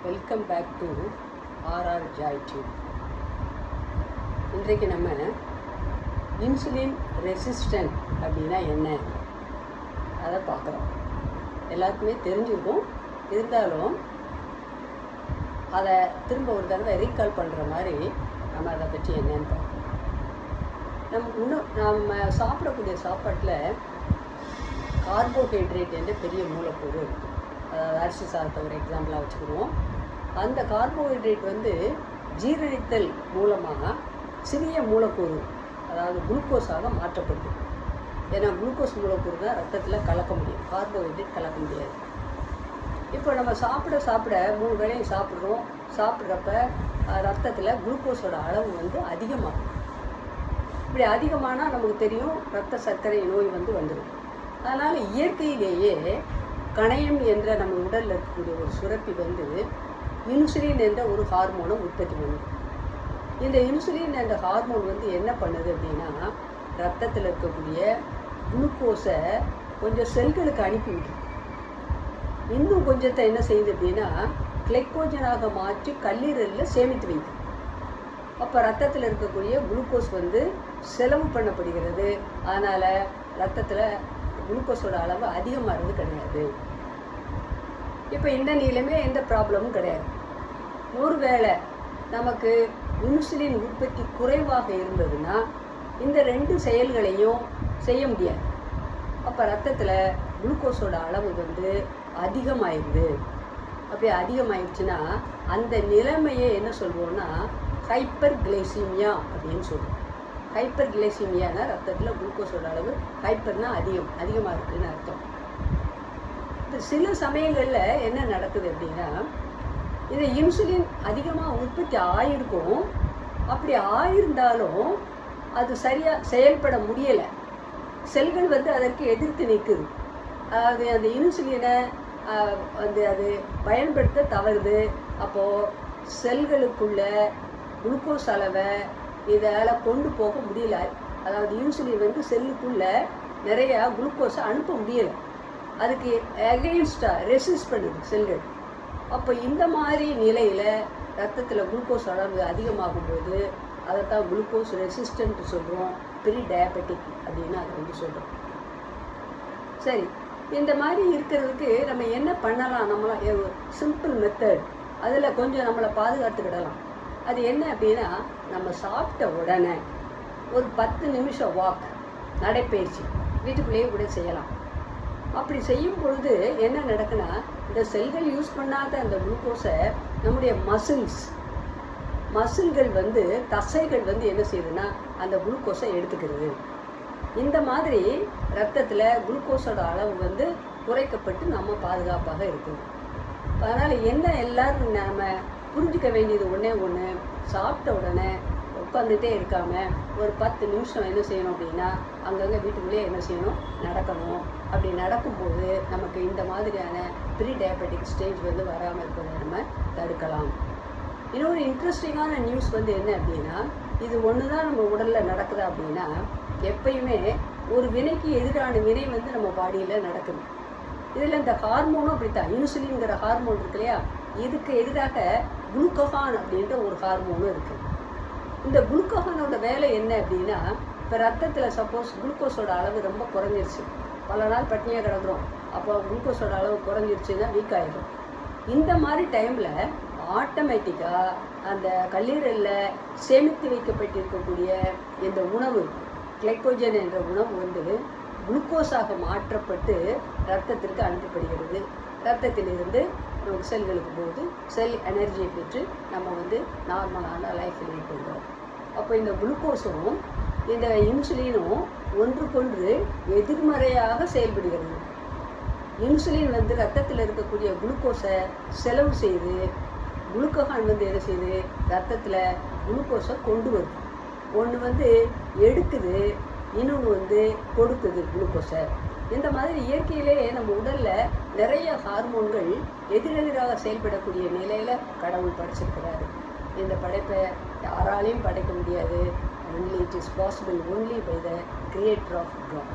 Welcome back to RR joy tube. இன்றைக்கு நம்ம insulin resistant அப்படின்னா என்ன அதை பார்க்குறோம். எல்லாருக்குமே தெரிஞ்சிருக்கும், இருந்தாலும் அதை திரும்ப ஒரு தடவை ரீகால் பண்ணுற மாதிரி நம்ம அதை பற்றி என்னன்னு பார்ப்போம். நம்ம சாப்பிடக்கூடிய சாப்பாட்டில் கார்போஹைட்ரேட் என்ற பெரிய மூலக்கூறு இருக்குது. அதாவது அரிசி சாதத்தை ஒரு எக்ஸாம்பிளாக வச்சுக்கிடுவோம். அந்த கார்போஹைட்ரேட் ஜீரணித்தல் மூலமாக சிறிய மூலக்கூறு, அதாவது குளுக்கோஸாக மாற்றப்படுது. ஏன்னா குளுக்கோஸ் மூலக்கூறு தான் ரத்தத்தில் கலக்க முடியும், கார்போஹைட்ரேட் கலக்க முடியாது. இப்போ நம்ம சாப்பிட 3 வேளையும் சாப்பிட்றப்ப ரத்தத்தில் குளுக்கோஸோட அளவு அதிகமாகும். இப்படி அதிகமானால் நமக்கு தெரியும், ரத்த சர்க்கரை நோய் வந்துடும். அதனால் இயற்கையிலேயே கணையம் என்ற நம்ம உடலில் இருக்கக்கூடிய ஒரு சுரப்பி இன்சுலின் என்ற ஒரு ஹார்மோனை உற்பத்தி பண்ணுது. இந்த இன்சுலின் என்ற ஹார்மோன் என்ன பண்ணுது அப்படின்னா, ரத்தத்தில் இருக்கக்கூடிய குளுக்கோஸை கொஞ்சம் செல்களுக்கு அனுப்பிவிடும். இன்னும் கொஞ்சத்தை என்ன செய்யுது அப்படின்னா, கிளைக்கோஜனாக மாற்றி கல்லீரலில் சேமித்து வைக்கும். அப்போ ரத்தத்தில் இருக்கக்கூடிய குளுக்கோஸ் செலவு பண்ணப்படுகிறது. அதனால் ரத்தத்தில் குளுக்கோஸோட அளவு அதிகமாகிறது கிடையாது. இப்போ இந்த நிலைமை எந்த ப்ராப்ளமும் கிடையாது. ஒருவேளை நமக்கு இன்சுலின் உற்பத்தி குறைவாக இருந்ததுன்னா இந்த 2 செயல்களையும் செய்ய முடியாது. அப்போ ரத்தத்தில் குளுக்கோஸோட அளவு அதிகமாகிடுது. அப்படி அதிகமாகிடுச்சுன்னா அந்த நிலைமையை என்ன சொல்வோம்னா ஹைப்பர் கிளைசீமியா அப்படின்னு சொல்லுவோம். ஹைப்பர் கிளைசீமியானா ரத்தத்தில் குளுக்கோஸோட அளவு, ஹைப்பர்னா அதிகமாக இருக்குதுன்னு அர்த்தம். இப்போ சில சமயங்களில் என்ன நடக்குது அப்படின்னா, இந்த இன்சுலின் அதிகமாக உற்பத்தி ஆகிருக்கும். அப்படி ஆயிருந்தாலும் அது சரியாக செயல்பட முடியலை. செல்கள் அதற்கு எதிர்த்து நிற்குது. அதாவது அந்த இன்சுலினை அது பயன்படுத்த தவறுது. அப்போது செல்களுக்குள்ள குளுக்கோஸ் அளவை இதால் கொண்டு போக முடியல. அதாவது இன்சுலின் செல்லுக்குள்ளே நிறையா குளுக்கோஸை அனுப்ப முடியலை. அதுக்கு அகெயின்ஸ்டாக ரெசிஸ்ட் பண்ணுது செல்கள். அப்போ இந்த மாதிரி நிலையில் ரத்தத்தில் குளுக்கோஸ் அளவு அதிகமாகும்போது அதைத்தான் குளுக்கோஸ் ரெசிஸ்டன்ட் சொல்கிறோம், ப்ரீ டயபெட்டிக் அப்படின்னு அதை சொல்கிறோம். சரி, இந்த மாதிரி இருக்கிறதுக்கு நம்ம என்ன பண்ணலாம்? நம்மளாம் சிம்பிள் மெத்தட், அதில் கொஞ்சம் நம்மளை பாதுகாத்துக்கிடலாம். அது என்ன அப்படின்னா, நம்ம சாப்பிட்ட உடனே ஒரு 10 நிமிஷம் வாக், நடைப்பயிற்சி வீட்டுக்குள்ளேயே கூட செய்யலாம். அப்படி செய்யும் பொழுது என்ன நடக்குன்னா, இந்த செல்கள் யூஸ் பண்ணாத அந்த குளுக்கோஸை நம்முடைய மசில்கள் தசைகள் என்ன செய்யுதுன்னா அந்த குளுக்கோஸை எடுத்துக்கிறது. இந்த மாதிரி ரத்தத்தில் குளுக்கோஸோட அளவு குறைக்கப்பட்டு நம்ம பாதுகாப்பாக இருக்குது. அதனால் என்ன எல்லாரும் நம்ம புரிஞ்சிக்க வேண்டியது ஒன்று, சாப்பிட்ட உடனே உட்காந்துட்டே இருக்காமல் ஒரு 10 நிமிஷம் என்ன செய்யணும் அப்படின்னா, அங்கங்கே வீட்டுக்குள்ளேயே என்ன செய்யணும், நடக்கணும். அப்படி நடக்கும்போது நமக்கு இந்த மாதிரியான ப்ரீ டயபெட்டிக் ஸ்டேஜ் வராமல் இருப்பதை நம்ம தடுக்கலாம். இன்னொரு இன்ட்ரெஸ்டிங்கான நியூஸ் என்ன அப்படின்னா, இது ஒன்று தான் நம்ம உடலில் நடக்குதா அப்படின்னா, எப்பயுமே ஒரு வினைக்கு எதிரான வினை நம்ம பாடியில் நடக்குது. இதில் இந்த ஹார்மோனும் அப்படித்தான். இன்சுலின்ங்கிற ஹார்மோன் இருக்கு இல்லையா, இதுக்கு எதிராக குளுக்கோகான் அப்படின்ற ஒரு ஹார்மோனும் இருக்குது. இந்த குளுக்கோகானோட வேலை என்ன அப்படின்னா, இப்போ ரத்தத்தில் சப்போஸ் குளுக்கோஸோட அளவு ரொம்ப குறைஞ்சிருச்சு, பல நாள் பட்டினியாக கிடக்குறோம், அப்போ குளுக்கோஸோட அளவு குறைஞ்சிருச்சுன்னா வீக் ஆகிடும். இந்த மாதிரி டைமில் ஆட்டோமேட்டிக்காக அந்த கல்லீரலில் சேமித்து வைக்கப்பட்டிருக்கக்கூடிய இந்த உணவு, கிளைக்கோஜன் என்ற உணவு குளுக்கோஸாக மாற்றப்பட்டு ரத்தத்திற்கு அனுப்பப்படுகிறது. ரத்தத்திலிருந்து நமக்கு செல்களுக்கு போது செல் எனர்ஜியை பெற்று நம்ம நார்மலான லைஃப் லீட் பண்ணுறோம். அப்போ இந்த குளுக்கோஸும் இந்த இன்சுலினும் ஒன்றுக்கொன்று எதிர்மறையாக செயல்படுகிறது. இன்சுலின் ரத்தத்தில் இருக்கக்கூடிய குளுக்கோஸை செலவு செய்து, குளுக்கோகான் என்ன செய்யுது, ரத்தத்தில் குளுக்கோஸை கொண்டு வருது. ஒன்று எடுக்குது, இன்னொன்று கொடுக்குது குளுக்கோஸை. இந்த மாதிரி இயற்கையிலே நம்ம உடலில் நிறைய ஹார்மோன்கள் எதிரெதிராக செயல்படக்கூடிய நிலையில் கடவுள் படைச்சிருக்கிறாரு. இந்த படைப்பை யாராலையும் படைக்க முடியாது. only it is possible only by the creator of God.